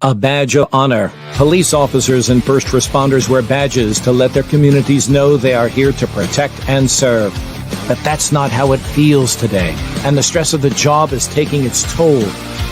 A badge of honor. Police officers and first responders wear badges to let their communities know they are here to protect and serve. But that's not how it feels today, and the stress of the job is taking its toll,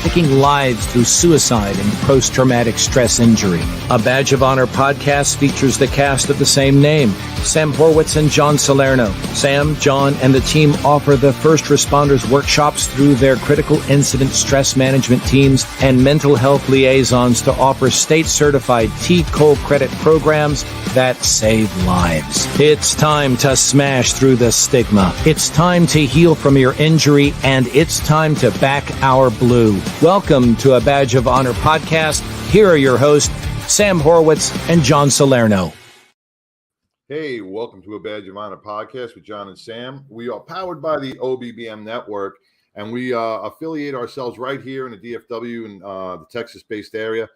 taking lives through suicide and post-traumatic stress injury. A Badge of Honor podcast features the cast of the same name, Sam Horwitz and John Salerno. Sam, John, and the team offer the first responders workshops through their critical incident stress management teams and mental health liaisons to offer state-certified T-Cole credit programs that save lives. It's time to smash through the stigma. It's time to heal from your injury, and it's time to back our blue. Welcome to A Badge of Honor podcast. Here are your hosts, Sam Horwitz and John Salerno. Hey, welcome to A Badge of Honor podcast with John and Sam. We are powered by the OBBM network, and we affiliate ourselves right here in the DFW and the Texas-based area.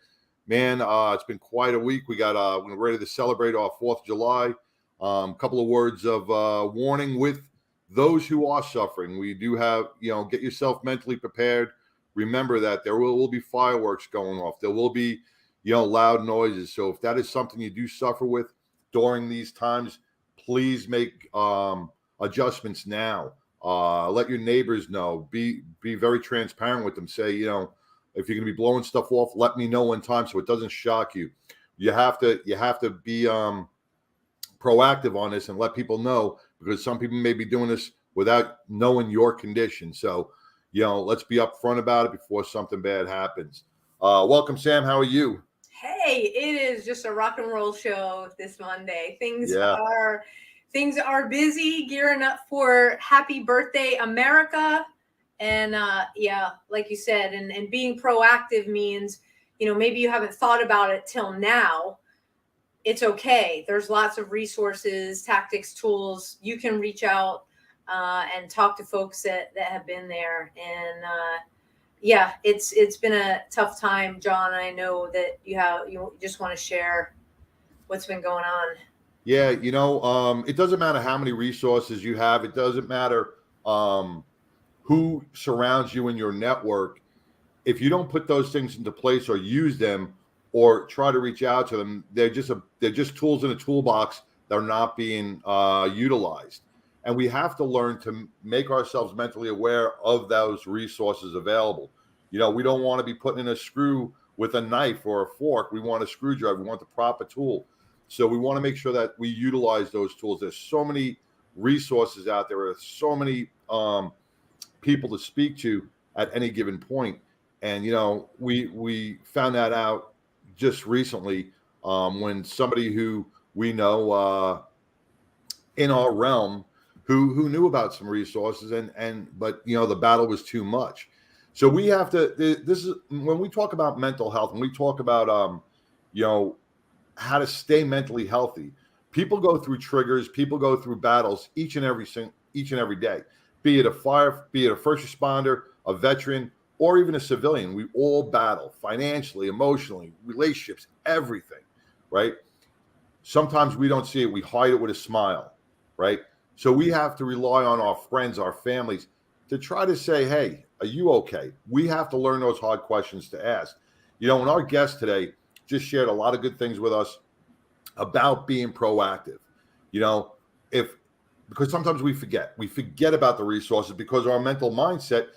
Man, it's been quite a week. We're ready to celebrate our 4th of July. Couple of words of warning with those who are suffering. We do have, get yourself mentally prepared. Remember that there will be fireworks going off. There will be, loud noises. So if that is something you do suffer with during these times, please make adjustments now. Let your neighbors know. Be very transparent with them. Say, if you're going to be blowing stuff off, let me know in time so it doesn't shock you. You have to be proactive on this and let people know, because some people may be doing this without knowing your condition. So, let's be upfront about it before something bad happens. Welcome, Sam. How are you? Hey, it is just a rock and roll show this Monday. Things are busy, gearing up for Happy Birthday America. And like you said, and being proactive means, maybe you haven't thought about it till now. It's okay. There's lots of resources, tactics, tools. You can reach out and talk to folks that have been there. And it's been a tough time, John. I know that you just want to share what's been going on. Yeah, it doesn't matter how many resources you have. It doesn't matter who surrounds you in your network. If you don't put those things into place or use them or try to reach out to them, they're just tools in a toolbox that are not being utilized. And we have to learn to make ourselves mentally aware of those resources available. We don't want to be putting in a screw with a knife or a fork. We want a screwdriver. We want the proper tool. So we want to make sure that we utilize those tools. There's so many resources out there. There's so many people to speak to at any given point. And, we found that out just recently when somebody who we know in our realm who knew about some resources but the battle was too much. So we have to, this is when we talk about mental health, and we talk about, how to stay mentally healthy. People go through triggers, people go through battles each and every day, be it a first responder, a veteran, or even a civilian. We all battle financially, emotionally, relationships, everything, right? Sometimes we don't see it. We hide it with a smile, right? So we have to rely on our friends, our families, to try to say, hey, are you okay? We have to learn those hard questions to ask. And our guest today just shared a lot of good things with us about being proactive. Because sometimes we forget about the resources because our mental mindset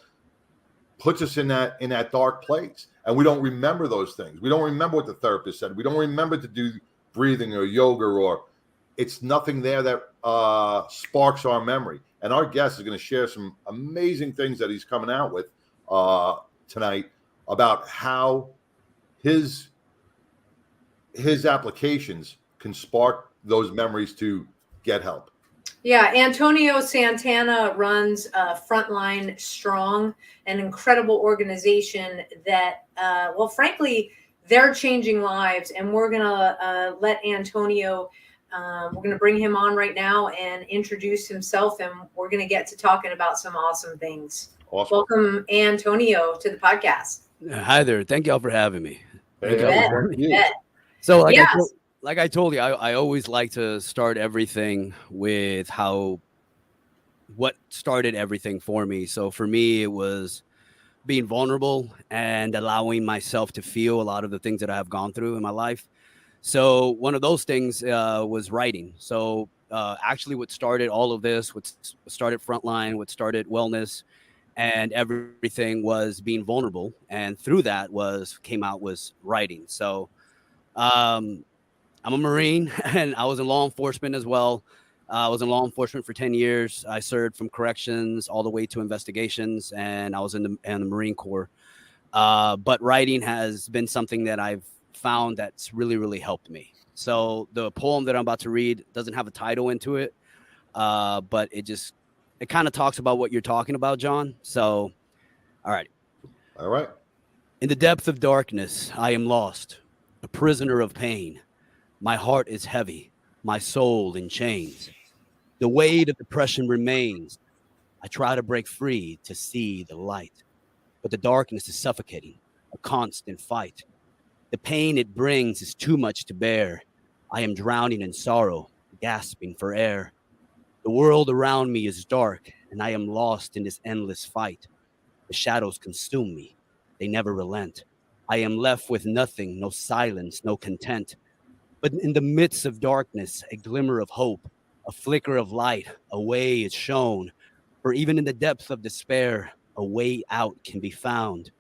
puts us in that dark place, and we don't remember those things. We don't remember what the therapist said. We don't remember to do breathing or yoga, or it's nothing there that sparks our memory. And our guest is going to share some amazing things that he's coming out with tonight about how his applications can spark those memories to get help. Yeah, Antonio Santana runs Frontline Strong, an incredible organization that, frankly, they're changing lives. And we're going to let Antonio, we're going to bring him on right now and introduce himself, and we're going to get to talking about some awesome things. Awesome. Welcome, Antonio, to the podcast. Hi there. Thank y'all for having me. So, like I told you, I always like to start everything with what started everything for me. So for me, it was being vulnerable and allowing myself to feel a lot of the things that I have gone through in my life. So one of those things was writing. So actually what started all of this, what started Frontline, what started wellness and everything was being vulnerable. And through that came out writing. So I'm a Marine and I was in law enforcement as well. I was in law enforcement for 10 years. I served from corrections all the way to investigations, and I was in the Marine Corps. But writing has been something that I've found that's really, really helped me. So the poem that I'm about to read doesn't have a title into it, but it kind of talks about what you're talking about, John. So, all right. All right. In the depth of darkness, I am lost, a prisoner of pain. My heart is heavy, my soul in chains. The weight of depression remains. I try to break free to see the light, but the darkness is suffocating, a constant fight. The pain it brings is too much to bear. I am drowning in sorrow, gasping for air. The world around me is dark, and I am lost in this endless fight. The shadows consume me. They never relent. I am left with nothing, no silence, no content. But in the midst of darkness, a glimmer of hope, a flicker of light, a way is shown. For even in the depths of despair, a way out can be found.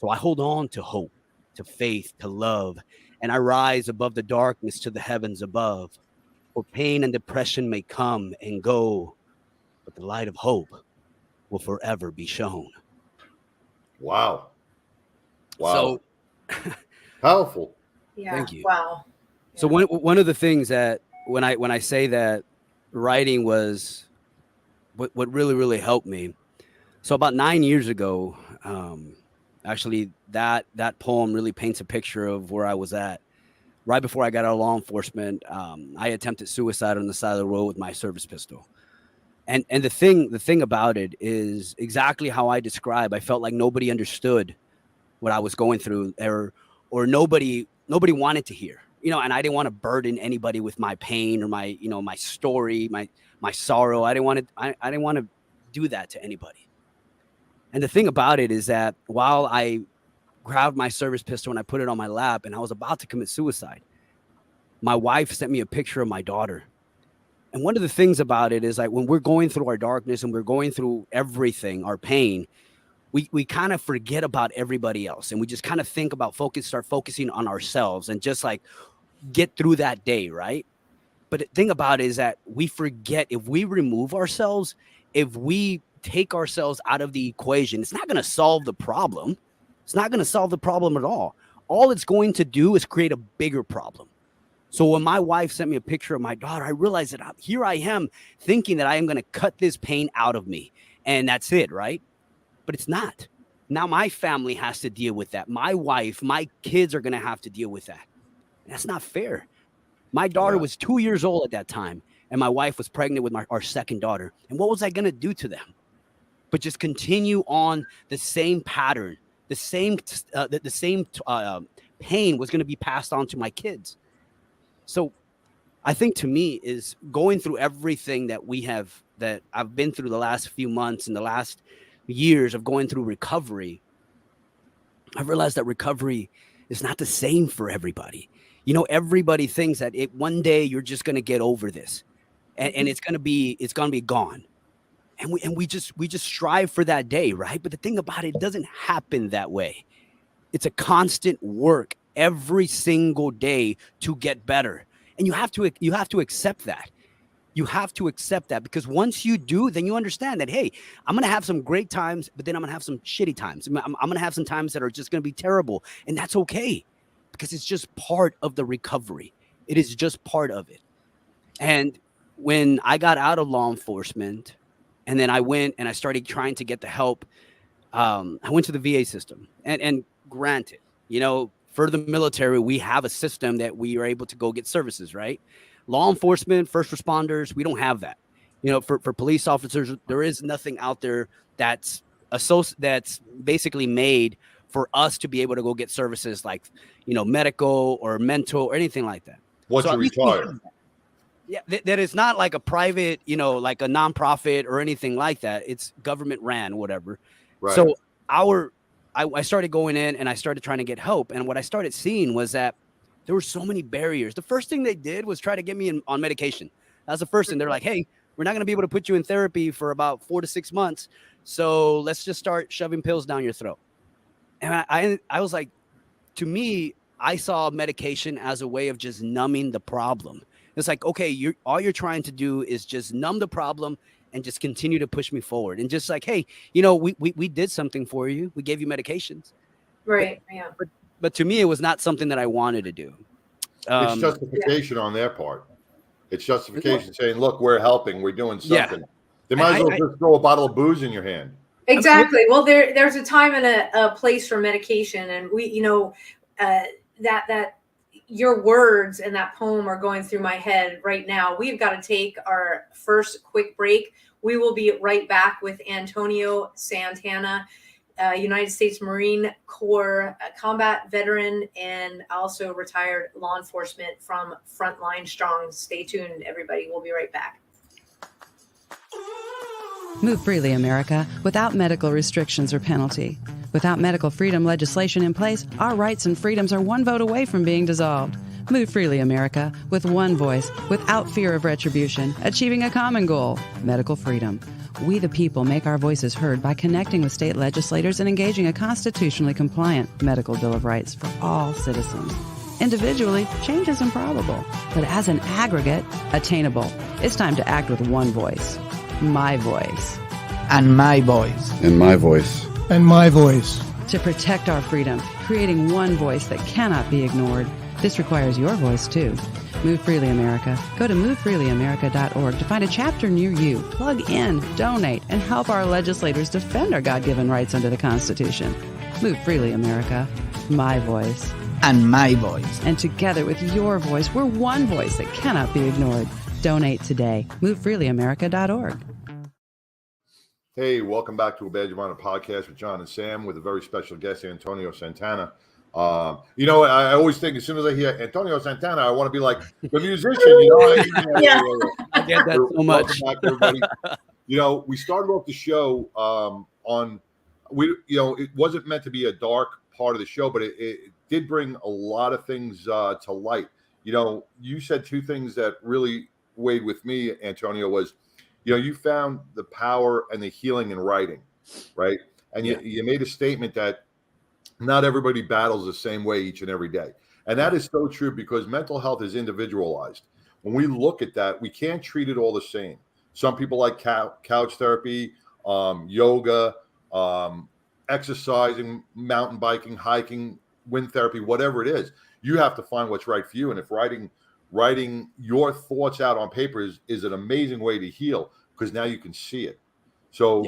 So I hold on to hope, to faith, to love, and I rise above the darkness to the heavens above. For pain and depression may come and go, but the light of hope will forever be shown. Wow. So powerful. Yeah. Thank you. Wow. Yeah. So one of the things that when I say that writing was what really, really helped me. So about 9 years ago, actually that poem really paints a picture of where I was at. Right before I got out of law enforcement, I attempted suicide on the side of the road with my service pistol. And the thing about it is exactly how I describe. I felt like nobody understood what I was going through, or nobody wanted to hear, and I didn't want to burden anybody with my pain or my story, my sorrow. I didn't want to do that to anybody. And the thing about it is that while I grabbed my service pistol and I put it on my lap and I was about to commit suicide, my wife sent me a picture of my daughter. And one of the things about it is, like, when we're going through our darkness and we're going through everything, our pain, we kind of forget about everybody else. And we just kind of start focusing on ourselves and just like get through that day. Right. But the thing about it is that we forget, if we remove ourselves, if we take ourselves out of the equation, it's not going to solve the problem. It's not going to solve the problem at all. All it's going to do is create a bigger problem. So when my wife sent me a picture of my daughter, I realized that here I am thinking that I am going to cut this pain out of me and that's it, right? But it's not. Now my family has to deal with that. My wife, my kids are going to have to deal with that. That's not fair. My daughter was 2 years old at that time, and my wife was pregnant with our second daughter. And what was I going to do to them? But just continue on the same pattern. The same pain was going to be passed on to my kids. So I think, to me, is going through everything that I've been through the last few months and the last years of going through recovery. I've realized that recovery is not the same for everybody. Everybody thinks that one day you're just going to get over this and it's going to be gone. And we just strive for that day, right? But the thing about it doesn't happen that way. It's a constant work every single day to get better. And you have to accept that. You have to accept that, because once you do, then you understand that, hey, I'm going to have some great times, but then I'm going to have some shitty times. I'm going to have some times that are just going to be terrible. And that's okay, because it's just part of the recovery. It is just part of it. And when I got out of law enforcement, and then I went and I started trying to get the help, I went to the VA system. And granted, for the military, we have a system that we are able to go get services, right? Law enforcement, first responders, we don't have that. For police officers, there is nothing out there that's basically made for us to be able to go get services like, medical or mental or anything like that. Once you retire. Yeah, that is not like a private, like a nonprofit or anything like that. It's government ran, whatever. Right. So I started going in and I started trying to get help. And what I started seeing was that there were so many barriers. The first thing they did was try to get me on medication. That's the first thing. They're like, hey, we're not going to be able to put you in therapy for about 4 to 6 months. So let's just start shoving pills down your throat. And I was like, to me, I saw medication as a way of just numbing the problem. It's like, okay, all you're trying to do is just numb the problem and just continue to push me forward. And just like, hey, we did something for you. We gave you medications. Right. But to me, it was not something that I wanted to do. It's justification on their part. It's justification saying, look, we're helping. We're doing something. Yeah. They might as well just throw a bottle of booze in your hand. Exactly. Well, there's a time and a place for medication. And we, that your words and that poem are going through my head right now. We've got to take our first quick break. We will be right back with Antonio Santana, United States Marine Corps combat veteran and also retired law enforcement from Frontline Strong. Stay tuned, everybody. We'll be right back. Move freely, America, without medical restrictions or penalty. Without medical freedom legislation in place, our rights and freedoms are one vote away from being dissolved. Move freely, America, with one voice, without fear of retribution, achieving a common goal, medical freedom. We the people make our voices heard by connecting with state legislators and engaging a constitutionally compliant medical Bill of Rights for all citizens. Individually, change is improbable, but as an aggregate, attainable. It's time to act with one voice. My voice. And my voice. And my voice. And my voice. To protect our freedom, creating one voice that cannot be ignored. This requires your voice, too. Move Freely America. Go to movefreelyamerica.org to find a chapter near you. Plug in, donate, and help our legislators defend our God-given rights under the Constitution. Move Freely America. My voice. And my voice. And together with your voice, we're one voice that cannot be ignored. Donate today. MoveFreelyAmerica.org. Hey, welcome back to A Badge of Honor podcast with John and Sam with a very special guest, Antonio Santana. I always think as soon as I hear Antonio Santana, I want to be like the musician. I get that so much. Welcome back, everybody. We started off the show it wasn't meant to be a dark part of the show, but it did bring a lot of things to light. You said two things that really weighed with me, Antonio, was you found the power and the healing in writing, right? And you made a statement that not everybody battles the same way each and every day. And that is so true because mental health is individualized. When we look at that, we can't treat it all the same. Some people like couch therapy, yoga, exercising, mountain biking, hiking, wind therapy, whatever it is. You have to find what's right for you. And if writing your thoughts out on paper is an amazing way to heal because now you can see it. So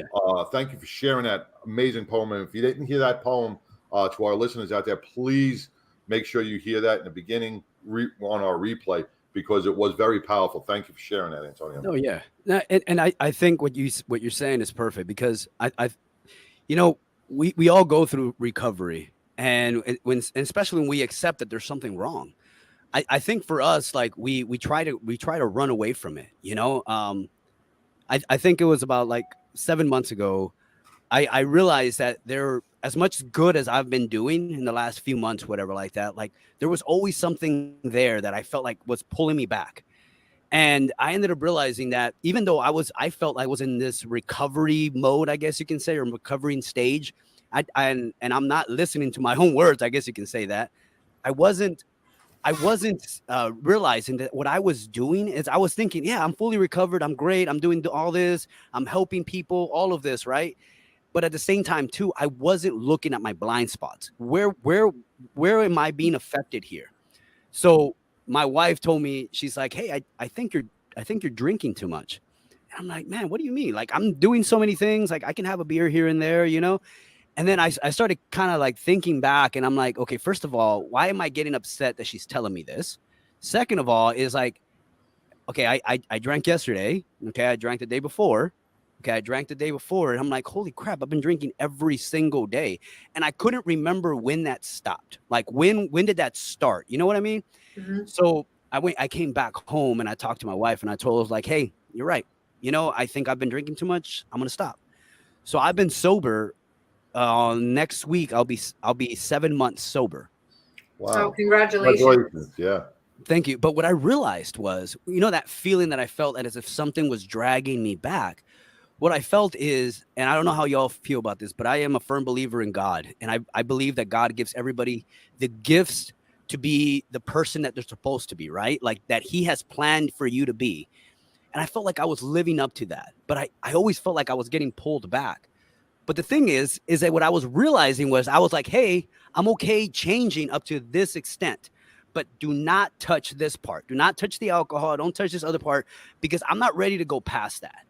thank you for sharing that amazing poem. And if you didn't hear that poem, to our listeners out there, please make sure you hear that in the beginning on our replay because it was very powerful. Thank you for sharing that, Antonio. Oh yeah, and I think what you're saying is perfect because we all go through recovery, and especially when we accept that there's something wrong. I think for us, like we try to run away from it. I think it was about like 7 months ago. I realized that as much good as I've been doing in the last few months, whatever like that, like there was always something there that I felt like was pulling me back. And I ended up realizing that even though I felt I was in this recovery mode, I guess you can say, or recovering stage, and I'm not listening to my own words, I guess you can say that, I wasn't realizing that what I was doing is I was thinking, yeah, I'm fully recovered. I'm great. I'm doing all this. I'm helping people, all of this, right? But at the same time, too, I wasn't looking at my blind spots. Where am I being affected here? So my wife told me, she's like, hey, I think you're drinking too much. And I'm like, man, what do you mean? Like, I'm doing so many things. Like, I can have a beer here and there, And then I started kind of like thinking back, and I'm like, okay, first of all, why am I getting upset that she's telling me this? Second of all, is like, okay, I drank yesterday. Okay, I drank the day before. Okay, I drank the day before, and I'm like, holy crap, I've been drinking every single day. And I couldn't remember when that stopped. Like, when did that start? You know what I mean? Mm-hmm. So I came back home, and I talked to my wife, and I told her, like, hey, you're right. I think I've been drinking too much. I'm going to stop. So I've been sober next week I'll be 7 months sober. Wow. Oh, congratulations. Yeah. Thank you. But what I realized was, that feeling that I felt as if something was dragging me back. What I felt is, and I don't know how y'all feel about this, but I am a firm believer in God. And I believe that God gives everybody the gifts to be the person that they're supposed to be, right? Like that he has planned for you to be. And I felt like I was living up to that. But I always felt like I was getting pulled back. But the thing is that what I was realizing was I was like, hey, I'm okay changing up to this extent, but do not touch this part. Do not touch the alcohol. Don't touch this other part because I'm not ready to go past that.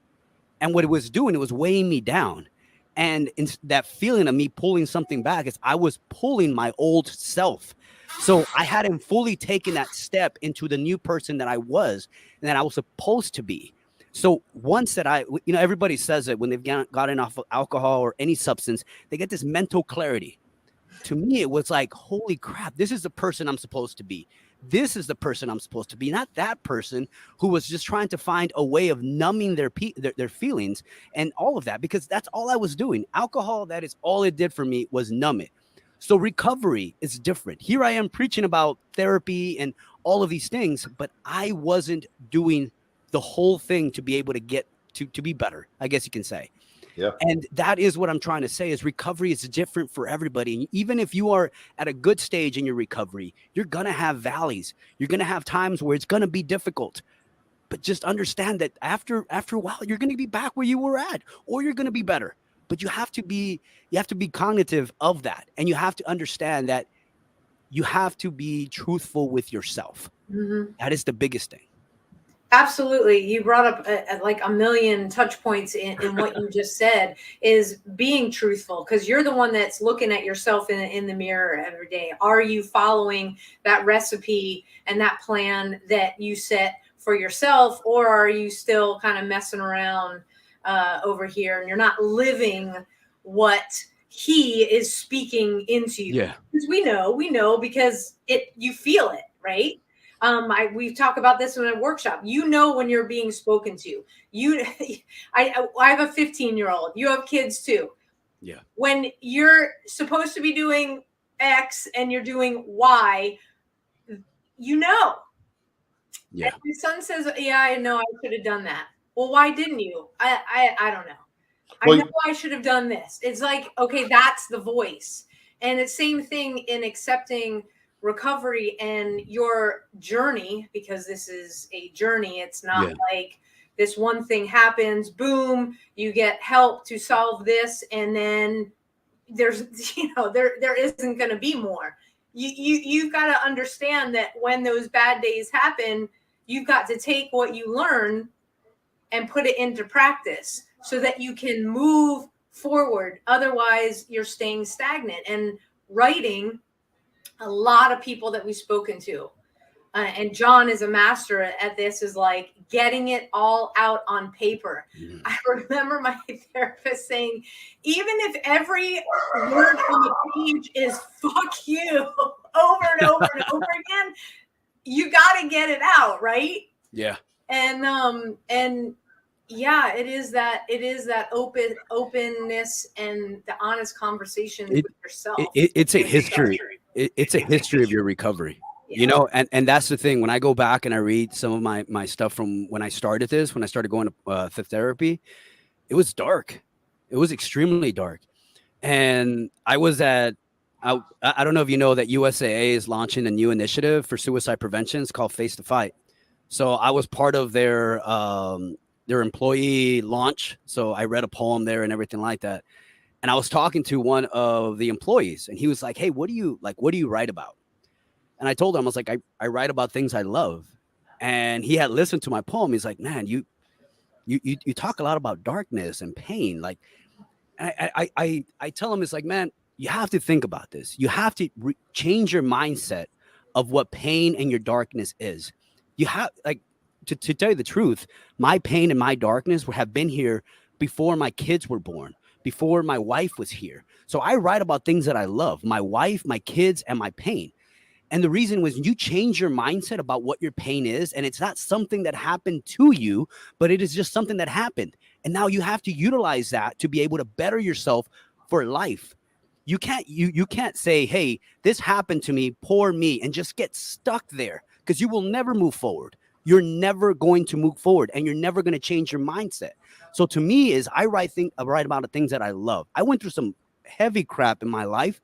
And what it was doing, it was weighing me down. And in that feeling of me pulling something back is I was pulling my old self. So I hadn't fully taken that step into the new person that I was and that I was supposed to be. So once that everybody says it when they've gotten off of alcohol or any substance, they get this mental clarity. To me, it was like, holy crap, this is the person I'm supposed to be. This is the person I'm supposed to be, not that person who was just trying to find a way of numbing their feelings and all of that, because that's all I was doing. Alcohol, that is all it did for me was numb it. So recovery is different. Here I am preaching about therapy and all of these things, but I wasn't doing the whole thing to be able to get to be better, I guess you can say. Yeah. And that is what I'm trying to say is recovery is different for everybody. And even if you are at a good stage in your recovery, you're going to have valleys. You're going to have times where it's going to be difficult. But just understand that after a while, you're going to be back where you were at, or you're going to be better. But you have to be cognitive of that. And you have to understand that you have to be truthful with yourself. Mm-hmm. That is the biggest thing. Absolutely. You brought up like a million touch points in what you just said is being truthful, because you're the one that's looking at yourself in the mirror every day. Are you following that recipe and that plan that you set for yourself, or are you still kind of messing around over here and you're not living what he is speaking into you? Yeah. Because we know because you feel it, right? We talk about this in a workshop. When you're being spoken to. I have a 15-year-old. You have kids too. Yeah. When you're supposed to be doing X and you're doing Y, Yeah. And my son says, "Yeah, I know I should have done that." Well, why didn't you? I don't know. I know I should have done this. It's like, okay, that's the voice. And it's same thing in accepting recovery and your journey, because this is a journey. It's not like this one thing happens, boom, you get help to solve this, and then there's there isn't going to be more. You've got to understand that when those bad days happen, you've got to take what you learn and put it into practice so that you can move forward. Otherwise, you're staying stagnant. And writing, a lot of people that we've spoken to, and John is a master at this, is like getting it all out on paper. Mm-hmm. I remember my therapist saying, even if every word on the page is "fuck you" over and over and over again, you got to get it out, right? Yeah. And yeah, it is that openness and the honest conversation with yourself. It's a history. It's a history of your recovery, and that's the thing. When I go back and I read some of my stuff from when I started going to therapy, it was dark. It was extremely dark. And I was I don't know if you know that USAA is launching a new initiative for suicide prevention. It's called Face the Fight. So I was part of their employee launch. So I read a poem there and everything like that. And I was talking to one of the employees, and he was like, "Hey, what do you write about?" And I told him, I was like, I write about things I love. And he had listened to my poem. He's like, "Man, you talk a lot about darkness and pain." Like, I tell him, it's like, man, you have to think about this. You have to change your mindset of what pain and your darkness is. You have, like, to tell you the truth, my pain and my darkness have been here before my kids were born, before my wife was here. So I write about things that I love, my wife, my kids, and my pain. And the reason was you change your mindset about what your pain is, and it's not something that happened to you, but it is just something that happened. And now you have to utilize that to be able to better yourself for life. You can't say, hey, this happened to me, poor me, and just get stuck there, because you will never move forward. You're never going to move forward, and you're never going to change your mindset. So to me, is I write about the things that I love. I went through some heavy crap in my life,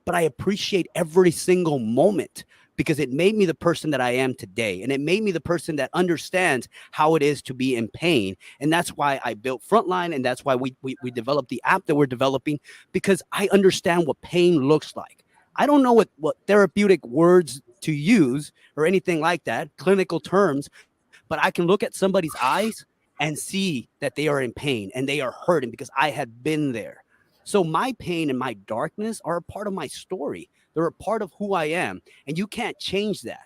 but I appreciate every single moment, because it made me the person that I am today. And it made me the person that understands how it is to be in pain. And that's why I built Frontline. And that's why we developed the app that we're developing, because I understand what pain looks like. I don't know what therapeutic words to use or anything like that, clinical terms, but I can look at somebody's eyes and see that they are in pain and they are hurting, because I had been there. So my pain and my darkness are a part of my story. They're a part of who I am, and you can't change that.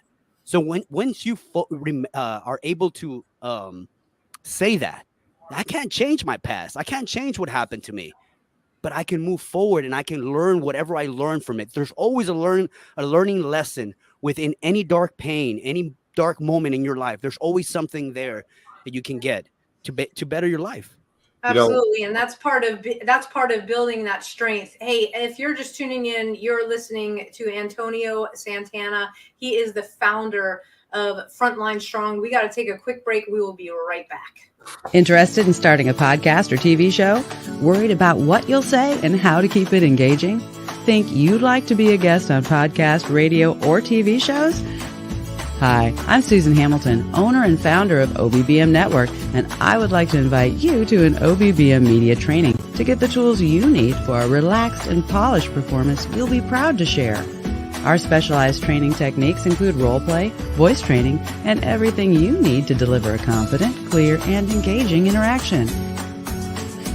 So once you are able to say that, I can't change my past. I can't change what happened to me, but I can move forward and I can learn whatever I learned from it. There's always a learning lesson within any dark pain, any dark moment in your life. There's always something there that you can get to better your life. Absolutely. And that's part of building that strength. Hey, if you're just tuning in, you're listening to Antonio Santana. He is the founder of Frontline Strong. We got to take a quick break. We will be right back. Interested in starting a podcast or TV show? Worried about what you'll say and how to keep it engaging? Think you'd like to be a guest on podcast, radio, or TV shows? Hi, I'm Susan Hamilton, owner and founder of OBBM Network, and I would like to invite you to an OBBM media training to get the tools you need for a relaxed and polished performance you'll be proud to share. Our specialized training techniques include role play, voice training, and everything you need to deliver a confident, clear, and engaging interaction.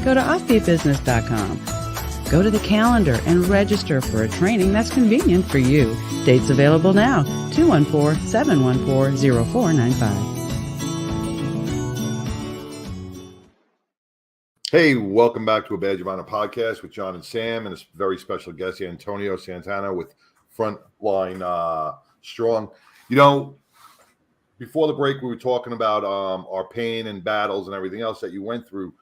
Go to offbeatbusiness.com. Go to the calendar and register for a training that's convenient for you. Dates available now, 214-714-0495. Hey, welcome back to A Badge of Honor podcast with John and Sam, and a very special guest, Antonio Santana with Frontline Strong. You know, before the break, we were talking about our pain and battles and everything else that you went through,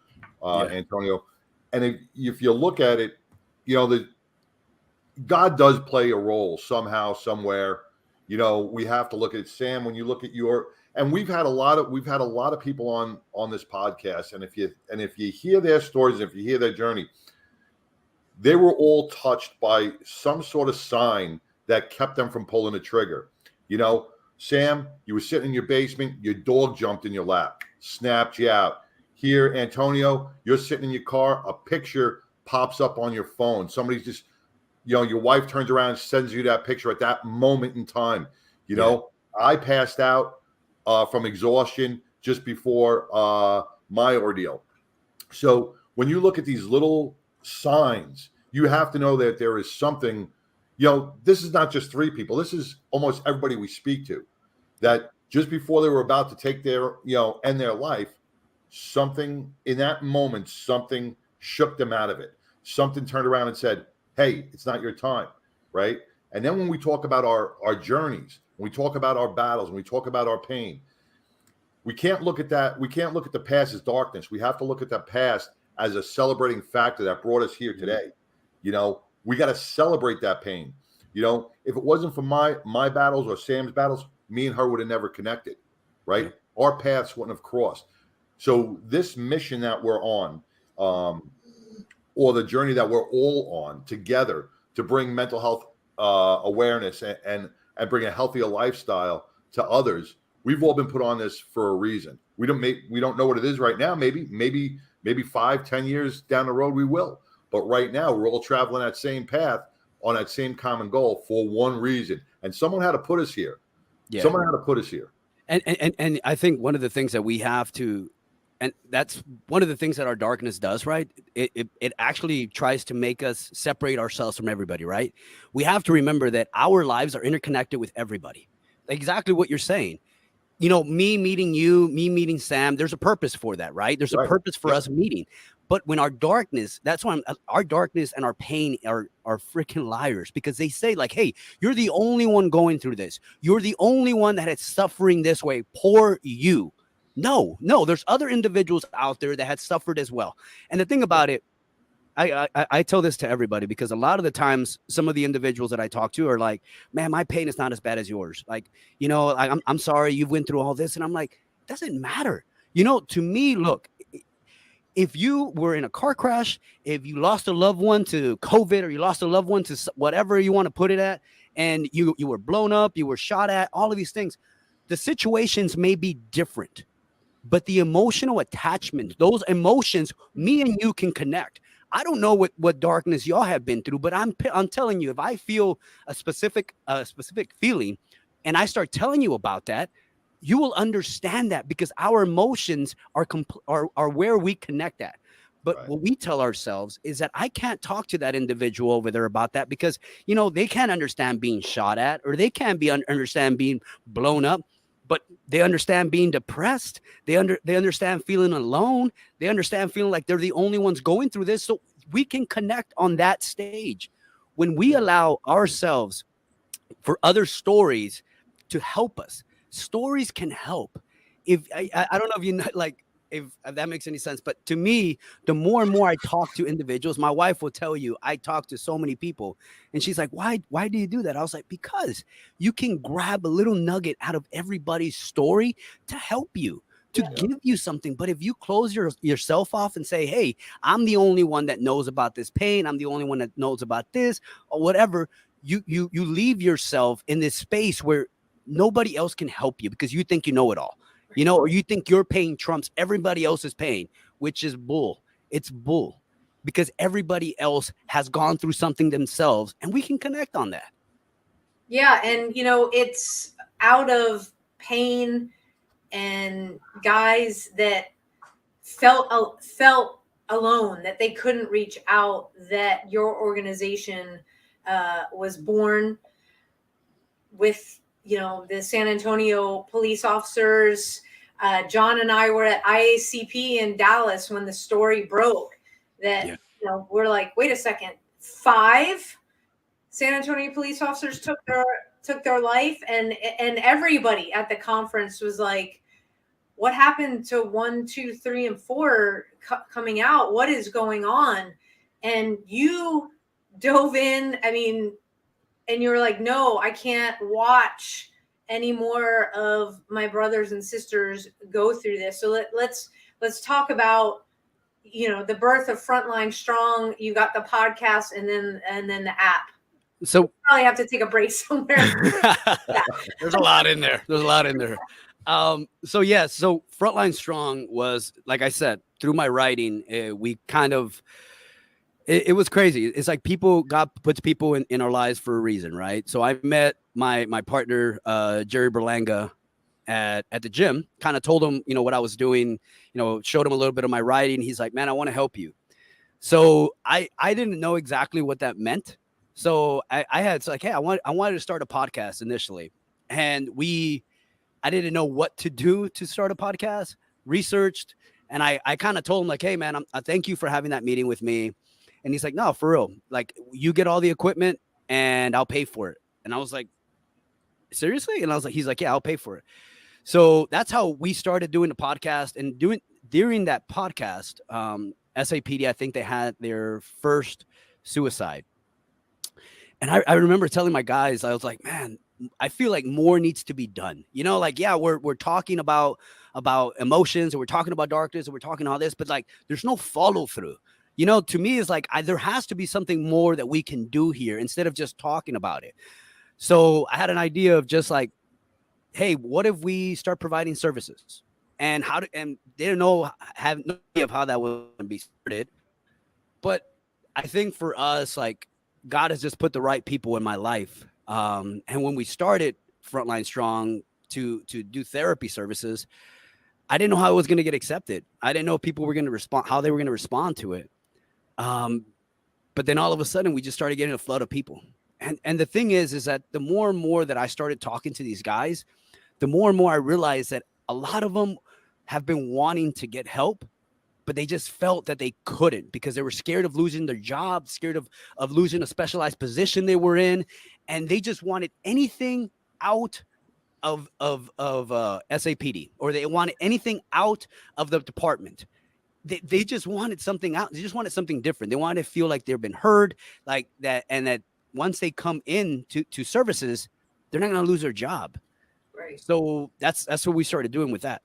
Antonio. And if you look at it, you know, God does play a role somehow, somewhere. You know, we have to look at it. Sam, when you look at and we've had a lot of people on this podcast, and if you hear their stories, if you hear their journey, they were all touched by some sort of sign that kept them from pulling the trigger. You know, Sam, you were sitting in your basement, your dog jumped in your lap, snapped you out. Here, Antonio, you're sitting in your car, a picture pops up on your phone. Somebody's just, you know, your wife turns around and sends you that picture at that moment in time. You know, I passed out from exhaustion just before my ordeal. So when you look at these little signs, you have to know that there is something, you know, this is not just three people. This is almost everybody we speak to, that just before they were about to take their, you know, end their life, something in that moment, something shook them out of it. Something turned around and said, hey, it's not your time, right? And then when we talk about our journeys, when we talk about our battles, when we talk about our pain, we can't look at that. We can't look at the past as darkness. We have to look at the past as a celebrating factor that brought us here today. You know, we got to celebrate that pain. You know, if it wasn't for my battles or Sam's battles, me and her would have never connected, right? Our paths wouldn't have crossed. So this mission that we're on, or the journey that we're all on together to bring mental health awareness and bring a healthier lifestyle to others, we've all been put on this for a reason. We don't know what it is right now. Maybe 5-10 years down the road we will. But right now we're all traveling that same path on that same common goal for one reason. And someone had to put us here. Yeah. Someone had to put us here. And I think one of the things that we have to, and that's one of the things that our darkness does, right? It actually tries to make us separate ourselves from everybody, right? We have to remember that our lives are interconnected with everybody. Exactly what you're saying. You know, me meeting you, me meeting Sam, there's a purpose for that, right? There's a purpose for us meeting. But when our darkness, that's why our darkness and our pain are freaking liars, because they say like, hey, you're the only one going through this. You're the only one that is suffering this way. Poor you. No, there's other individuals out there that had suffered as well. And the thing about it, I tell this to everybody, because a lot of the times some of the individuals that I talk to are like, man, my pain is not as bad as yours. Like, you know, I'm sorry you've went through all this. And I'm like, it doesn't matter. You know, to me, look, if you were in a car crash, if you lost a loved one to COVID, or you lost a loved one to whatever you want to put it at, and you were blown up, you were shot at, all of these things, the situations may be different, but the emotional attachment, those emotions, me and you can connect. I don't know what darkness y'all have been through, but I'm telling you, if I feel a specific feeling and I start telling you about that, you will understand that, because our emotions are where we connect at. But right. What we tell ourselves is that I can't talk to that individual over there about that, because, you know, they can't understand being shot at, or they can't understand being blown up, but they understand being depressed. They understand feeling alone. They understand feeling like they're the only ones going through this. So we can connect on that stage. When we allow ourselves for other stories to help us, stories can help. If I don't know if you know, like, if that makes any sense, but to me, the more and more I talk to individuals, my wife will tell you, I talk to so many people, and she's like, why do you do that? I was like, because you can grab a little nugget out of everybody's story to help you, to give you something. But if you close yourself off and say, hey, I'm the only one that knows about this pain, I'm the only one that knows about this, or whatever, you leave yourself in this space where nobody else can help you, because you think you know it all. You know, or you think your pain trumps everybody else's pain, which is bull. It's bull, because everybody else has gone through something themselves, and we can connect on that. Yeah. And, you know, it's out of pain and guys that felt alone, that they couldn't reach out, that your organization was born with. You know, the San Antonio police officers, John and I were at IACP in Dallas when the story broke, that, you know, we're like, wait a second, 5 San Antonio police officers took their life. And everybody at the conference was like, what happened to 1, 2, 3, and 4 coming out? What is going on? And you dove in, I mean, and you were like, no, I can't watch any more of my brothers and sisters go through this. So let's talk about, you know, the birth of Frontline Strong. You got the podcast, and then the app. So we'll probably have to take a break somewhere. There's a lot in there. So Frontline Strong was, like I said, through my writing, we kind of. It was crazy. It's like God puts people in our lives for a reason, right? So I met my partner, Jerry Berlanga, at the gym, kind of told him, you know, what I was doing, you know, showed him a little bit of my writing. He's like, man, I want to help you. So I didn't know exactly what that meant. So it's like, hey, I wanted to start a podcast initially. And I didn't know what to do to start a podcast, researched. And I kind of told him like, hey man, I thank you for having that meeting with me. And he's like, no, for real. Like, you get all the equipment and I'll pay for it. And I was like, seriously? And he's like, yeah, I'll pay for it. So that's how we started doing the podcast. And during that podcast, SAPD, I think they had their first suicide. And I remember telling my guys, I was like, man, I feel like more needs to be done. You know, like, yeah, we're talking about emotions, and we're talking about darkness, and we're talking all this, but like, there's no follow through. You know, to me, it's like there has to be something more that we can do here instead of just talking about it. So I had an idea of just like, hey, what if we start providing services? And and they don't have no idea of how that would be started. But I think for us, like, God has just put the right people in my life. And when we started Frontline Strong to do therapy services, I didn't know how it was going to get accepted. I didn't know if people were going to respond, how they were going to respond to it. But then all of a sudden we just started getting a flood of people. And the thing is that the more and more that I started talking to these guys, the more and more I realized that a lot of them have been wanting to get help, but they just felt that they couldn't because they were scared of losing their job, scared of losing a specialized position they were in. And they just wanted anything out of SAPD, or they wanted anything out of the department. they just wanted something out. They just wanted something different. They wanted to feel like they've been heard, like that, and that once they come in to services, they're not going to lose their job. Right. So that's what we started doing with that.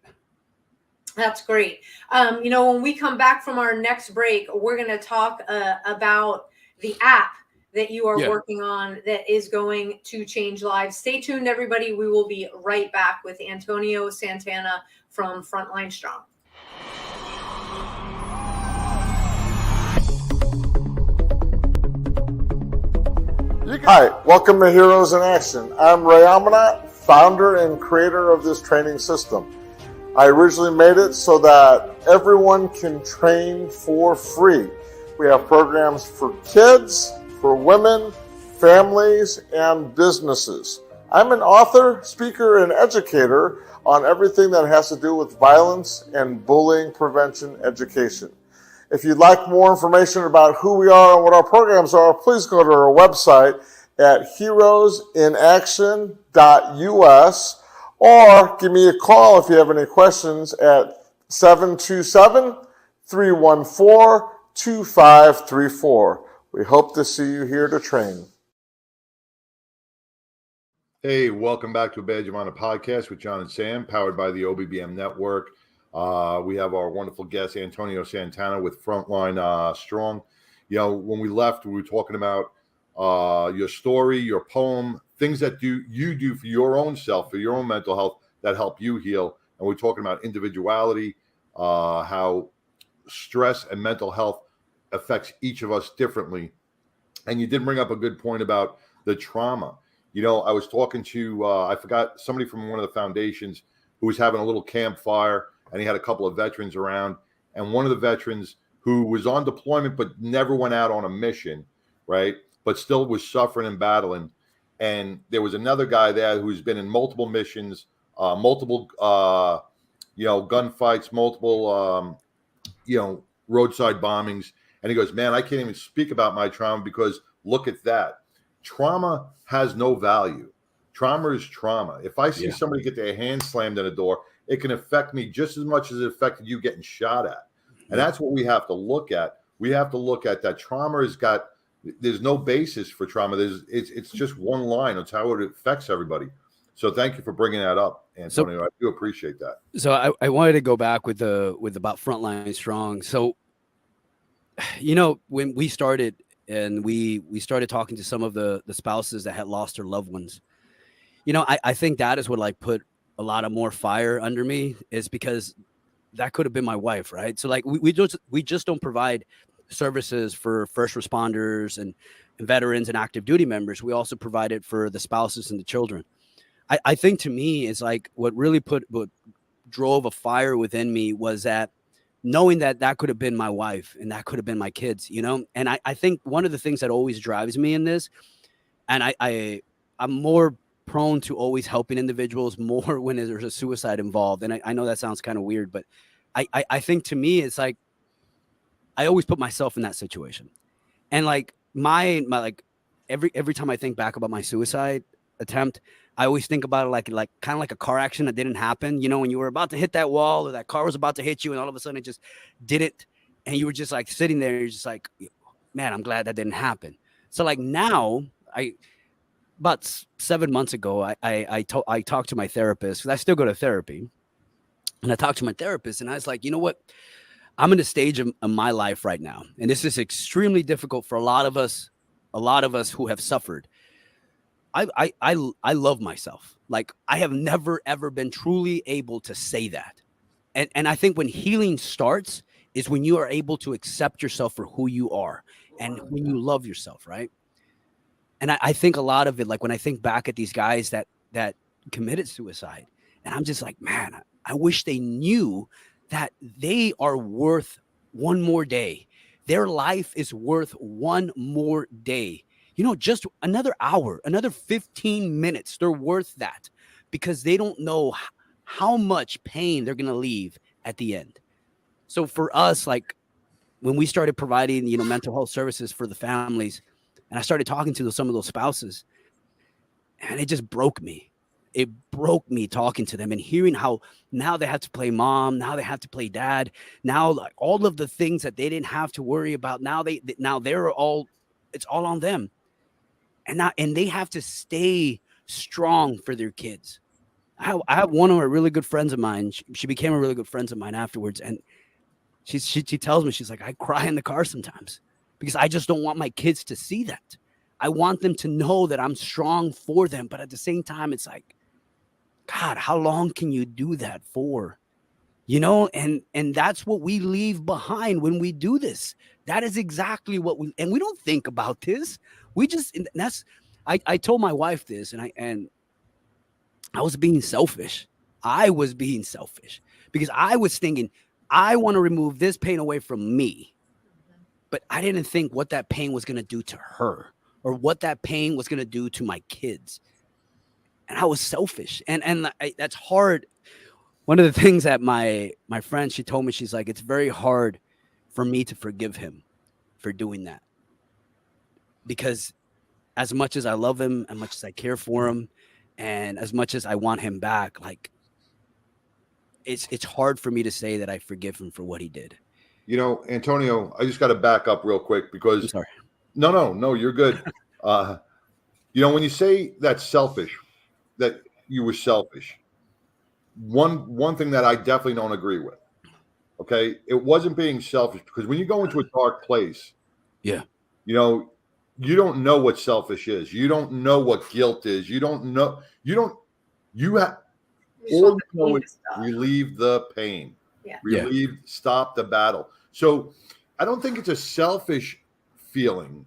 That's great. When we come back from our next break, we're going to talk about the app that you are working on that is going to change lives. Stay tuned, everybody. We will be right back with Antonio Santana from Frontline Strong. Hi, welcome to Heroes in Action. I'm Ray Amanat, founder and creator of this training system. I originally made it so that everyone can train for free. We have programs for kids, for women, families, and businesses. I'm an author, speaker, and educator on everything that has to do with violence and bullying prevention education. If you'd like more information about who we are and what our programs are, please go to our website at heroesinaction.us or give me a call if you have any questions at 727-314-2534. We hope to see you here to train. Hey, welcome back to a Badge of Honor podcast with John and Sam, powered by the OBBM Network. We have our wonderful guest, Antonio Santana with Frontline Strong. When we left, we were talking about your story, your poem, things that you do for your own self, for your own mental health that help you heal. And we're talking about individuality, how stress and mental health affects each of us differently. And you did bring up a good point about the trauma. I was talking to, I forgot, somebody from one of the foundations who was having a little campfire, and he had a couple of veterans around. And one of the veterans who was on deployment but never went out on a mission, right, but still was suffering and battling. And there was another guy there who's been in multiple missions, multiple, gunfights, multiple, roadside bombings. And he goes, man, I can't even speak about my trauma because look at that. Trauma has no value. Trauma is trauma. If I see somebody get their hand slammed in a door, it can affect me just as much as it affected you getting shot at. And that's what we have to look at. We have to look at that trauma there's no basis for trauma. It's just one line. It's how it affects everybody. So thank you for bringing that up, Antonio. I do appreciate that. So I wanted to go back with about Frontline Strong. So, when we started and we started talking to some of the spouses that had lost their loved ones, I think that is what put a lot of more fire under me, is because that could have been my wife, right? So we just don't provide services for first responders and veterans and active duty members. We also provide it for the spouses and the children. I think to me is what really what drove a fire within me was that knowing that could have been my wife and that could have been my kids, and I think one of the things that always drives me in this, and I'm more prone to always helping individuals more when there's a suicide involved. And I know that sounds kind of weird, but I think to me, it's I always put myself in that situation. And my every time I think back about my suicide attempt, I always think about it like kind of like a car accident that didn't happen. When you were about to hit that wall or that car was about to hit you and all of a sudden it just didn't. And you were just sitting there, you're just man, I'm glad that didn't happen. So now about 7 months ago, I talked to my therapist, because I still go to therapy. And I talked to my therapist and I was like, you know what? I'm in a stage of my life right now. And this is extremely difficult for a lot of us who have suffered. I love myself. I have never, ever been truly able to say that. And I think when healing starts is when you are able to accept yourself for who you are and when you love yourself, right? And I think a lot of it, when I think back at these guys that committed suicide, and I'm just man, I wish they knew that they are worth one more day. Their life is worth one more day. Just another hour, another 15 minutes, they're worth that, because they don't know how much pain they're going to leave at the end. So for us, when we started providing, mental health services for the families, and I started talking to some of those spouses, and it just broke me. it broke me talking to them and hearing how now they have to play mom, now they have to play dad, now like all of the things that they didn't have to worry about. Now they're all, it's all on them. And they have to stay strong for their kids. I have one of my really good friends of mine. She became a really good friend of mine afterwards. And she tells me, she's like, I cry in the car sometimes because I just don't want my kids to see that. I want them to know that I'm strong for them. But at the same time, it's like, God, how long can you do that for? You know, and that's what we leave behind when we do this. That is exactly what we don't think about this. We just, I told my wife this, and I was being selfish. I was being selfish because I was thinking, I want to remove this pain away from me. But I didn't think what that pain was going to do to her or what that pain was going to do to my kids. And I was selfish. And that's hard. One of the things that my friend, she told me, she's like, it's very hard for me to forgive him for doing that. Because as much as I love him, as much as I care for him, and as much as I want him back, like it's hard for me to say that I forgive him for what he did. You know, Antonio, I just got to back up real quick because I'm sorry. No, you're good. You know, when you say that's selfish, that you were selfish, one thing that I definitely don't agree with. Okay, it wasn't being selfish because when you go into a dark place, yeah, you know, you don't know what selfish is. You don't know what guilt is. You have all you know is relieve the pain. Yeah. Stop the battle. So I don't think it's a selfish feeling,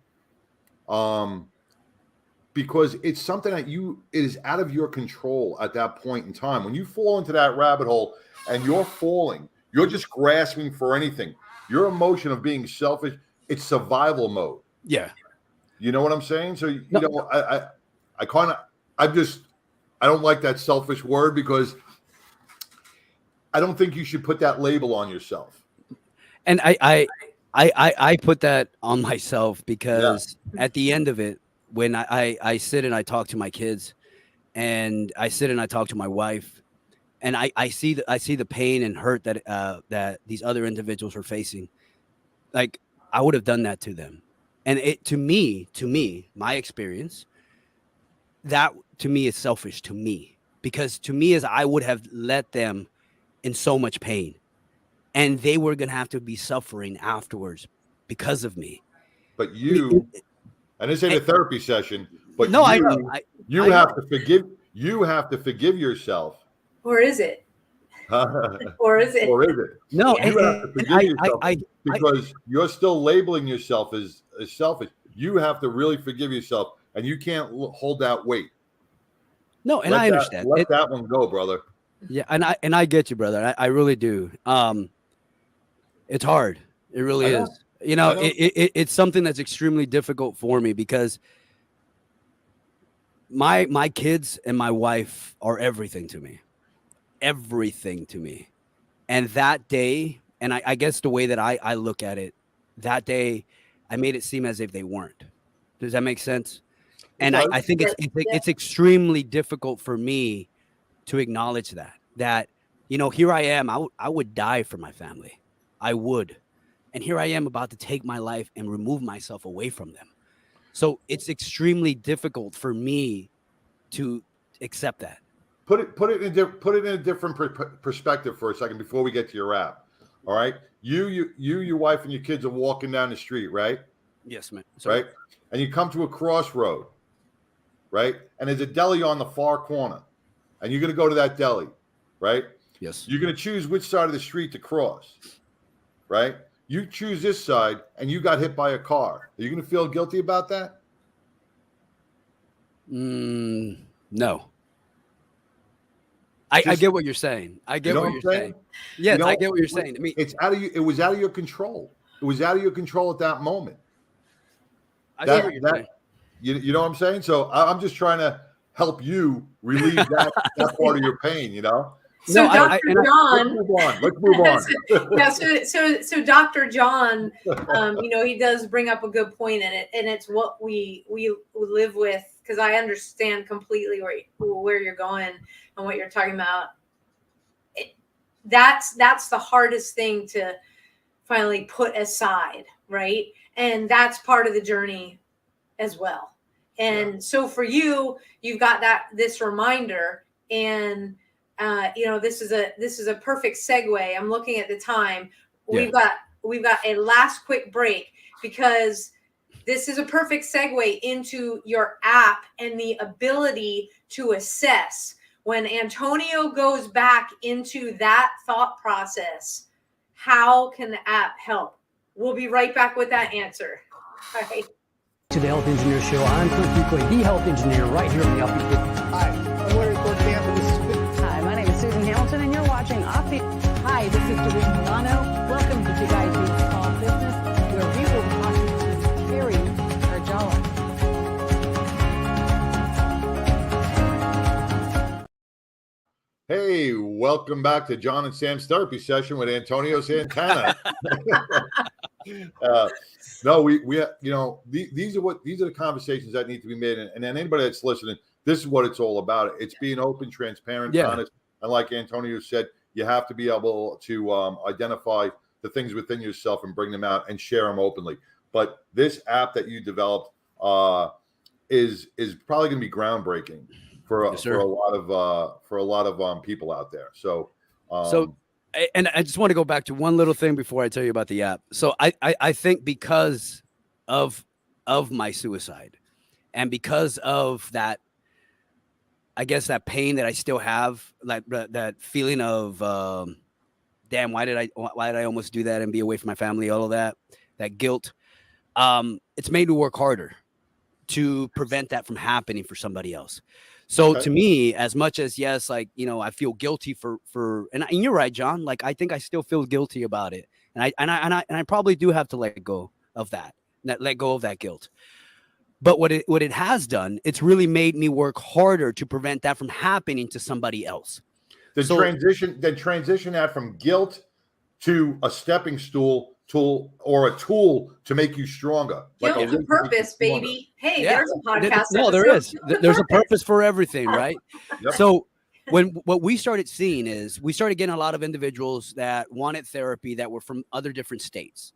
because it's something that it is out of your control at that point in time. When you fall into that rabbit hole and you're falling, you're just grasping for anything. Your emotion of being selfish, it's survival mode. Yeah. You know what I'm saying? So, you know, I don't like that selfish word because I don't think you should put that label on yourself. And I put that on myself because at the end of it, when I sit and I talk to my kids and I sit and I talk to my wife and I see the pain and hurt that these other individuals are facing, like I would have done that to them. And it to me, my experience, that to me is selfish to me, because to me is I would have let them in so much pain and they were going to have to be suffering afterwards because of me. But you, and this ain't a therapy session, but no, you have to forgive yourself. Or is it? Or is it? No, Yeah. you have to forgive yourself because you're still labeling yourself as selfish. You have to really forgive yourself, and you can't hold that weight. No, and I understand. Let that one go, brother. Yeah, and I get you, brother. I really do. It's hard. It really is. You know, it's something that's extremely difficult for me because my kids and my wife are everything to me. Everything to me. And that day, and I guess the way that I look at it, that day, I made it seem as if they weren't. Does that make sense? And I think it's extremely difficult for me to acknowledge that, you know, here I am, I would die for my family. I would. And here I am about to take my life and remove myself away from them. So it's extremely difficult for me to accept that. Put it in a different perspective for a second before we get to your wrap. All right, your wife and your kids are walking down the street, right? Yes, man. Sorry. Right, and you come to a crossroad, right? And there's a deli on the far corner, and you're going to go to that deli, right? Yes. You're going to choose which side of the street to cross, right? You choose this side, and you got hit by a car. Are you going to feel guilty about that? No. I get what you're saying. I get what you're saying. Yes, I get what you're saying. I mean, it's out of you. It was out of your control. It was out of your control at that moment. I get what you're saying. You know what I'm saying? So I'm just trying to help you relieve that part of your pain. You know. So Dr. John, let's move on. Yeah. So Dr. John, you know, he does bring up a good point in it, and it's what we live with because I understand completely where you're going and what you're talking about. That's the hardest thing to finally put aside, right? And that's part of the journey as well. And so for you, you've got this reminder, and this is a perfect segue. I'm looking at the time. We've got a last quick break, because this is a perfect segue into your app and the ability to assess. When Antonio goes back into that thought process, how can the app help? We'll be right back with that answer. All right. To the Health Engineer Show. I'm Clint Buckley, the Health Engineer, right here on the Offbeat 50. Hi, I'm Larry Cortez. Hi, my name is Susan Hamilton, and you're watching Offbeat. Hi, this is Doreen Milano. Welcome to You Guys Need Small Business, where we will be talking to Terry Arjala. Hey, welcome back to John and Sam's therapy session with Antonio Santana. No, we these are the conversations that need to be made, and then anybody that's listening, this is what it's all about. It's being open, transparent, honest, and like Antonio said, you have to be able to identify the things within yourself and bring them out and share them openly. But this app that you developed is probably going to be groundbreaking for a lot of people out there. So and I just want to go back to one little thing before I tell you about the app. So I think because of my suicide, and because of that, I guess that pain that I still have, like that feeling of damn, why did I almost do that and be away from my family, all of that guilt, it's made me work harder to prevent that from happening for somebody else. So to me, as much as I feel guilty for and you're right, John. Like, I think I still feel guilty about it, and I probably do have to let go of that guilt. But what it has done, it's really made me work harder to prevent that from happening to somebody else. Transition that from guilt to a stepping stool tool or a tool to make you stronger. Guilt to purpose, baby. Hey, there's a podcast. No, there is. There's a purpose for everything, right? Yep. So what we started seeing is we started getting a lot of individuals that wanted therapy that were from other different states.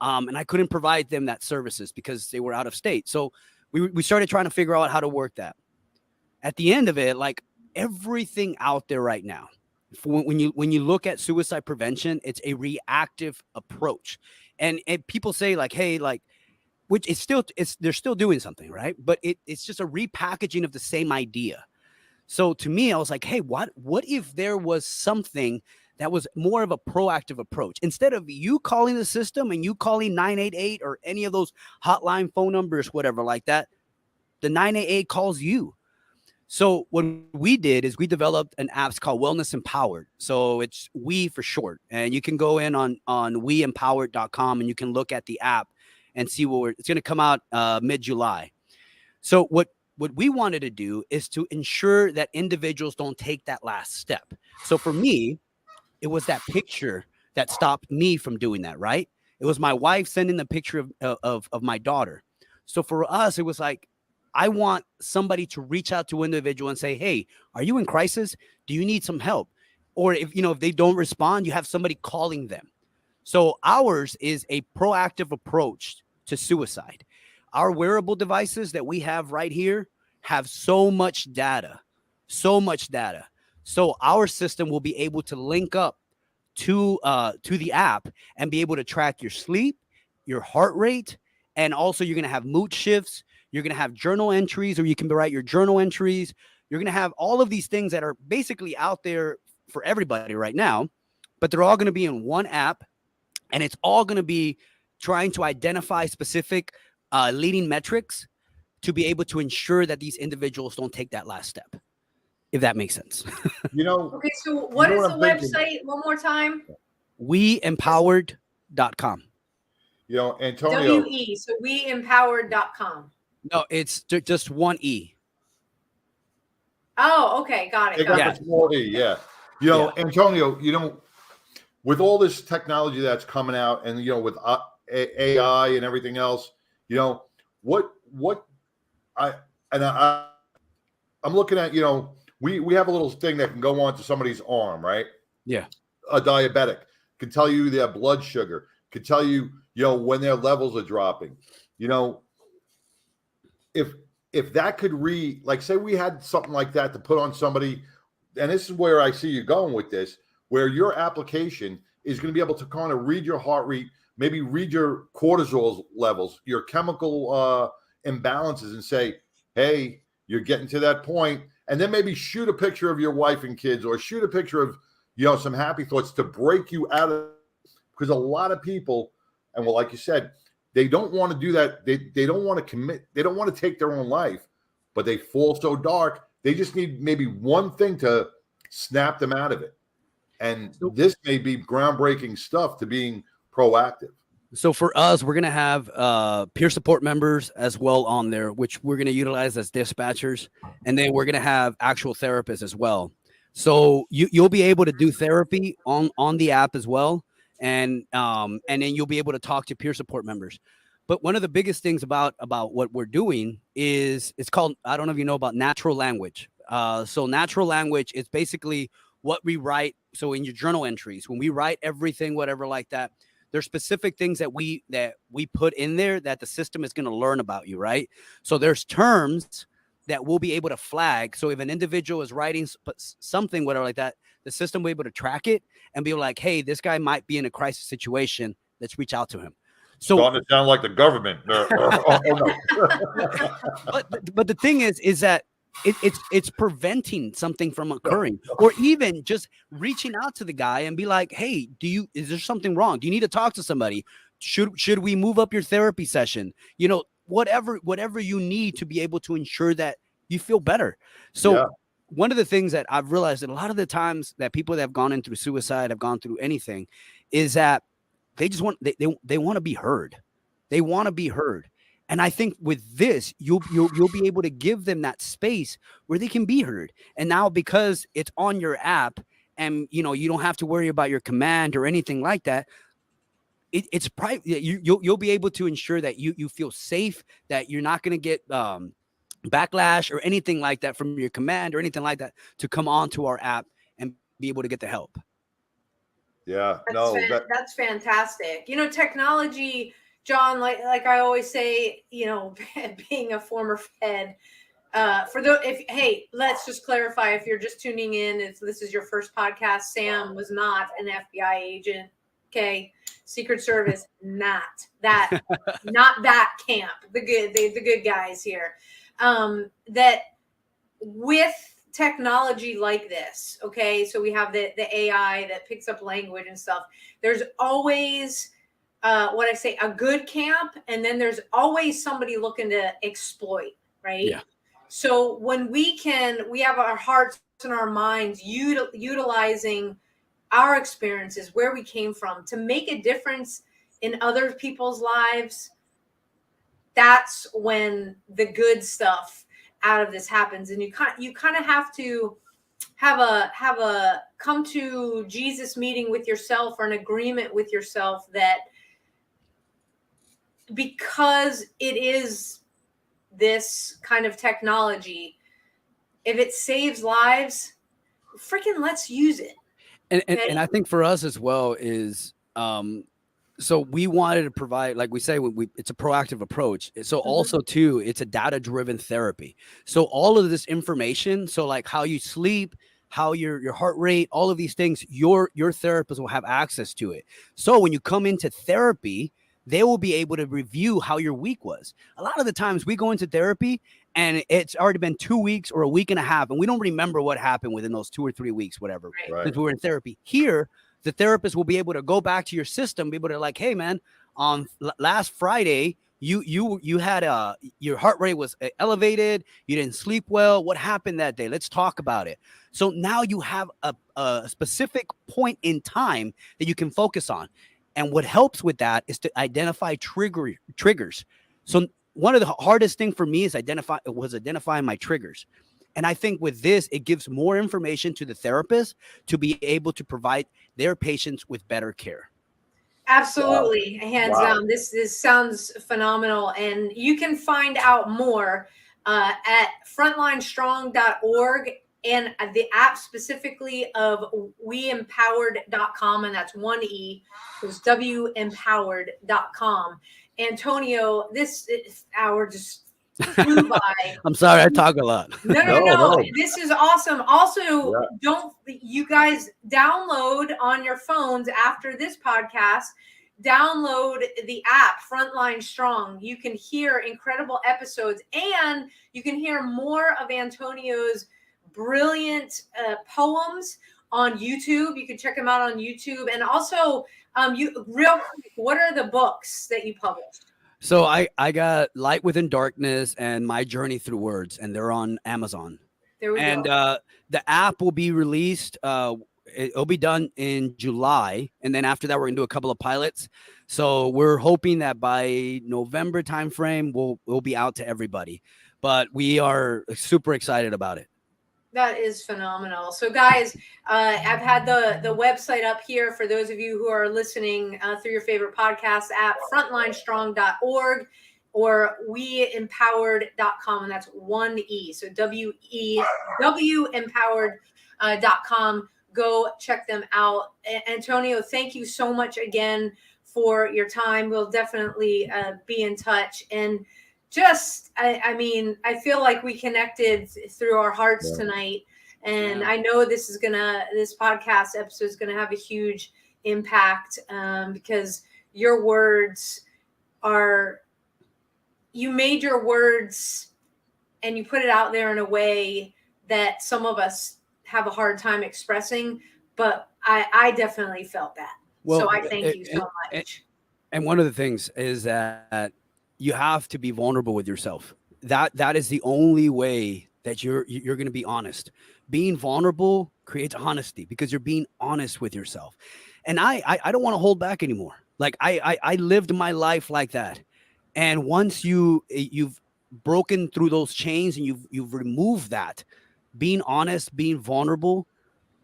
And I couldn't provide them that services because they were out of state. So we started trying to figure out how to work that. At the end of it, like everything out there right now, when you look at suicide prevention, it's a reactive approach. And people say like, hey, like, which they're still doing something, right? But it's just a repackaging of the same idea. So to me, I was like, hey, what if there was something that was more of a proactive approach? Instead of you calling the system and you calling 988 or any of those hotline phone numbers, whatever like that, the 988 calls you. So what we did is we developed an app called Wellness Empowered. So it's We for short. And you can go in on weempowered.com and you can look at the app and see it's going to come out mid-July. So what we wanted to do is to ensure that individuals don't take that last step. So for me, it was that picture that stopped me from doing that, right? It was my wife sending the picture of my daughter. So for us, it was like, I want somebody to reach out to an individual and say, hey, are you in crisis? Do you need some help? Or if they don't respond, you have somebody calling them. So ours is a proactive approach to suicide. Our wearable devices that we have right here have so much data. So our system will be able to link up to the app and be able to track your sleep, your heart rate, and also you're going to have mood shifts. You're going to have journal entries, or you can write your journal entries. You're going to have all of these things that are basically out there for everybody right now, but they're all going to be in one app, and it's all going to be trying to identify specific leading metrics to be able to ensure that these individuals don't take that last step, if that makes sense. Okay, so what is the website one more time? weempowered.com. Antonio. WE, so weempowered.com. No, it's just one E. Oh, okay. Got it. Got the small E, yeah. Antonio, with all this technology that's coming out and, with AI and everything else, and I'm looking at, we have a little thing that can go onto somebody's arm, right? Yeah. A diabetic can tell you their blood sugar, can tell you, when their levels are dropping. If that could read, like, say we had something like that to put on somebody, and this is where I see you going with this, where your application is going to be able to kind of read your heart rate, maybe read your cortisol levels, your chemical imbalances, and say, hey, you're getting to that point, and then maybe shoot a picture of your wife and kids, or shoot a picture of, some happy thoughts to break you out of, because a lot of people, and well, like you said, they don't want to do that. They don't want to commit. They don't want to take their own life, but they fall so dark. They just need maybe one thing to snap them out of it. And this may be groundbreaking stuff to being proactive. So for us, we're going to have peer support members as well on there, which we're going to utilize as dispatchers. And then we're going to have actual therapists as well. So you'll be able to do therapy on the app as well. And then you'll be able to talk to peer support members. But one of the biggest things about what we're doing is it's called, I don't know if you know about natural language. So natural language is basically what we write. So in your journal entries, when we write everything, whatever like that, there's specific things that we put in there that the system is going to learn about you, right? So there's terms that we'll be able to flag. So if an individual is writing something, whatever like that, the system will be able to track it and be like, hey, this guy might be in a crisis situation. Let's reach out to him. So starting to sound like the government. But the thing is that it's preventing something from occurring, or even just reaching out to the guy and be like, hey, is there something wrong? Do you need to talk to somebody? Should we move up your therapy session? Whatever you need to be able to ensure that you feel better. So one of the things that I've realized that a lot of the times that people that have gone in through suicide, have gone through anything, is that they just want they want to be heard. They want to be heard. And I think with this, you'll be able to give them that space where they can be heard. And now because it's on your app, and you don't have to worry about your command or anything like that. It's private. You'll be able to ensure that you feel safe, that you're not going to get backlash or anything like that from your command or anything like that to come onto our app and be able to get the help. Yeah, that's fantastic. Technology, John, like I always say, being a former Fed, let's just clarify, if you're just tuning in, if this is your first podcast, Sam was not an FBI agent. Okay. Secret Service, not that camp, the good guys here. That with technology like this, okay, so we have the AI that picks up language and stuff. There's always a good camp, and then there's always somebody looking to exploit, right? Yeah. So when we have our hearts and our minds utilizing our experiences, where we came from, to make a difference in other people's lives, that's when the good stuff out of this happens. And you kind of have to have a come to Jesus meeting with yourself, or an agreement with yourself, that because it is this kind of technology, if it saves lives, freaking let's use it. And I think for us as well is, so we wanted to provide, like we say, it's a proactive approach. So also too, it's a data-driven therapy. So all of this information, so like how you sleep, how your heart rate, all of these things, your therapist will have access to it. So when you come into therapy, they will be able to review how your week was. A lot of the times we go into therapy and it's already been 2 weeks or a week and a half, and we don't remember what happened within those 2 or 3 weeks, whatever, because we were in therapy. Here, the therapist will be able to go back to your system, be able to like, hey man, on last Friday, you had your heart rate was elevated. You didn't sleep well. What happened that day? Let's talk about it. So now you have a specific point in time that you can focus on. And what helps with that is to identify triggers. So one of the hardest things for me is identifying my triggers. And I think with this, it gives more information to the therapist to be able to provide their patients with better care. Absolutely. Hands down. This sounds phenomenal. And you can find out more at frontlinestrong.org and the app specifically of weempowered.com, and that's 1E. It's wempowered.com. Antonio, this hour just flew by. I'm sorry, I talk a lot. No. This is awesome. Also, don't you guys download on your phones after this podcast, download the app Frontline Strong. You can hear incredible episodes, and you can hear more of Antonio's brilliant poems on YouTube. You can check them out on YouTube. And also, real quick, what are the books that you published? So I got Light Within Darkness and My Journey Through Words, and they're on Amazon. There we go. The app will be released. It'll be done in July, and then after that, we're gonna do a couple of pilots. So we're hoping that by November timeframe, we'll be out to everybody. But we are super excited about it. That is phenomenal. So guys, I've had the website up here for those of you who are listening through your favorite podcast app, frontlinestrong.org or weempowered.com, and that's 1E. So wempowered.com. Go check them out. Antonio, thank you so much again for your time. We'll definitely be in touch. And just, I mean, I feel like we connected through our hearts tonight. And I know this podcast episode is going to have a huge impact because your words you made your words and you put it out there in a way that some of us have a hard time expressing, but I definitely felt that. Well, so I thank you so much. And one of the things is that you have to be vulnerable with yourself. That is the only way that you're going to be honest. Being vulnerable creates honesty because you're being honest with yourself. And I don't want to hold back anymore. Like I lived my life like that. And once you've broken through those chains and you've removed that, being honest, being vulnerable,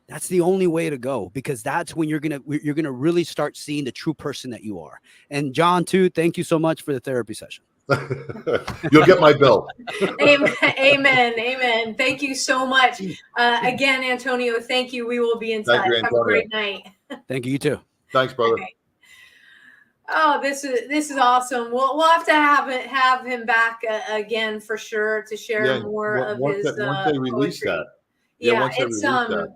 that's the only way to go, because that's when you're gonna really start seeing the true person that you are. And John, too, thank you so much for the therapy session. You'll get my bill. Amen. Thank you so much. Again, Antonio, thank you. We will be in touch. Have a great night. Thank you. You too. Thanks, brother. Okay. Oh, this is awesome. We'll have to have him back again for sure to share more of his. Once they release poetry. that.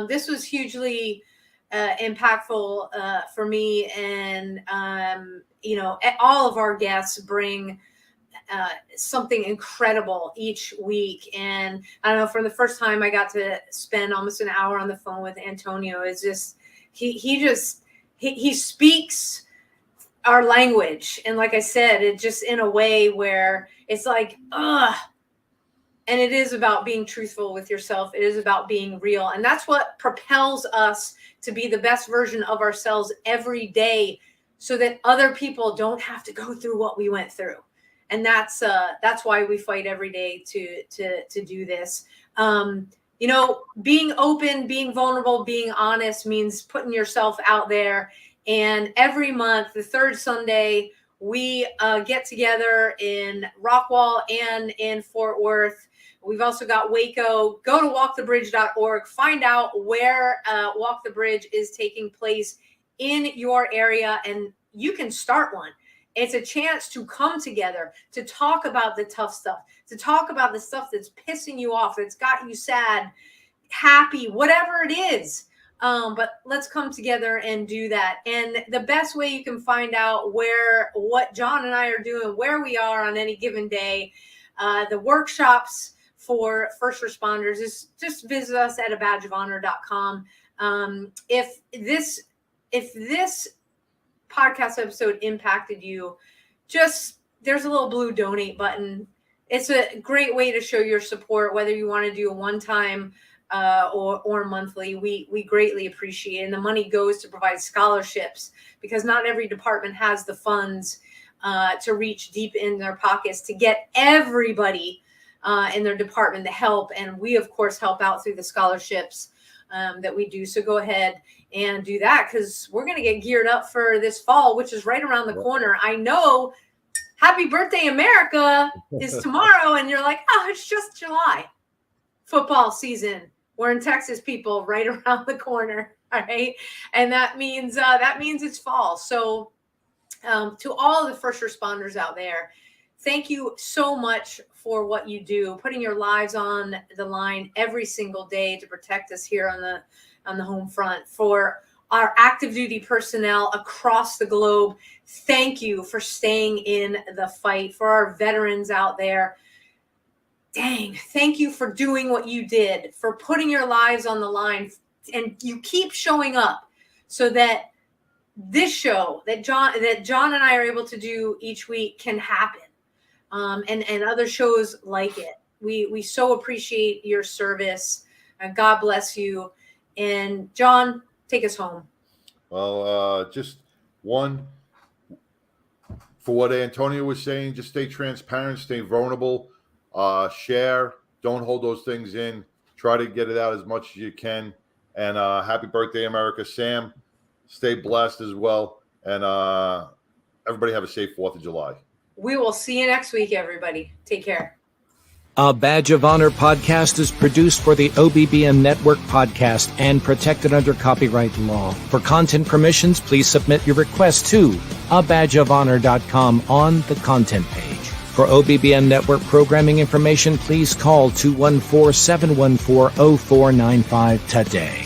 This was hugely impactful for me, and all of our guests bring something incredible each week. And I don't know, for the first time I got to spend almost an hour on the phone with Antonio. It's just he speaks our language, and like I said, it just in a way where it's like and it is about being truthful with yourself. It is about being real. And that's what propels us to be the best version of ourselves every day, so that other people don't have to go through what we went through. And that's why we fight every day to do this. Being open, being vulnerable, being honest means putting yourself out there. And every month, the third Sunday, we get together in Rockwall and in Fort Worth. We've also got Waco. Go to walkthebridge.org. Find out where Walk the Bridge is taking place in your area, and you can start one. It's a chance to come together, to talk about the tough stuff, to talk about the stuff that's pissing you off, that's got you sad, happy, whatever it is. But let's come together and do that. And the best way you can find out what John and I are doing, where we are on any given day, the workshops for first responders, is just visit us at abadgeofhonor.com. If this podcast episode impacted you, there's a little blue donate button. It's a great way to show your support, whether you want to do a one-time or monthly. We greatly appreciate it. And the money goes to provide scholarships, because not every department has the funds to reach deep in their pockets to get everybody in their department the help. And we, of course, help out through the scholarships that we do. So go ahead and do that, because we're going to get geared up for this fall, which is right around the corner. I know Happy Birthday America is tomorrow, and you're like, oh, it's just July. Football season. We're in Texas, people, right around the corner. All right. And that means it's fall. So to all of the first responders out there, thank you so much for what you do, putting your lives on the line every single day to protect us here on the home front. For our active duty personnel across the globe, thank you for staying in the fight. For our veterans out there, dang, thank you for doing what you did, for putting your lives on the line. And you keep showing up so that this show that John and I are able to do each week can happen. And other shows like it. We so appreciate your service, and God bless you. And John, take us home. Well, just one, for what Antonio was saying, just stay transparent, stay vulnerable, share, don't hold those things in, try to get it out as much as you can. And happy birthday, America. Sam, stay blessed as well. And everybody have a safe 4th of July. We will see you next week, everybody. Take care. A Badge of Honor podcast is produced for the OBBM Network podcast and protected under copyright law. For content permissions, please submit your request to abadgeofhonor.com on the content page. For OBBM Network programming information, please call 214-714-0495 today.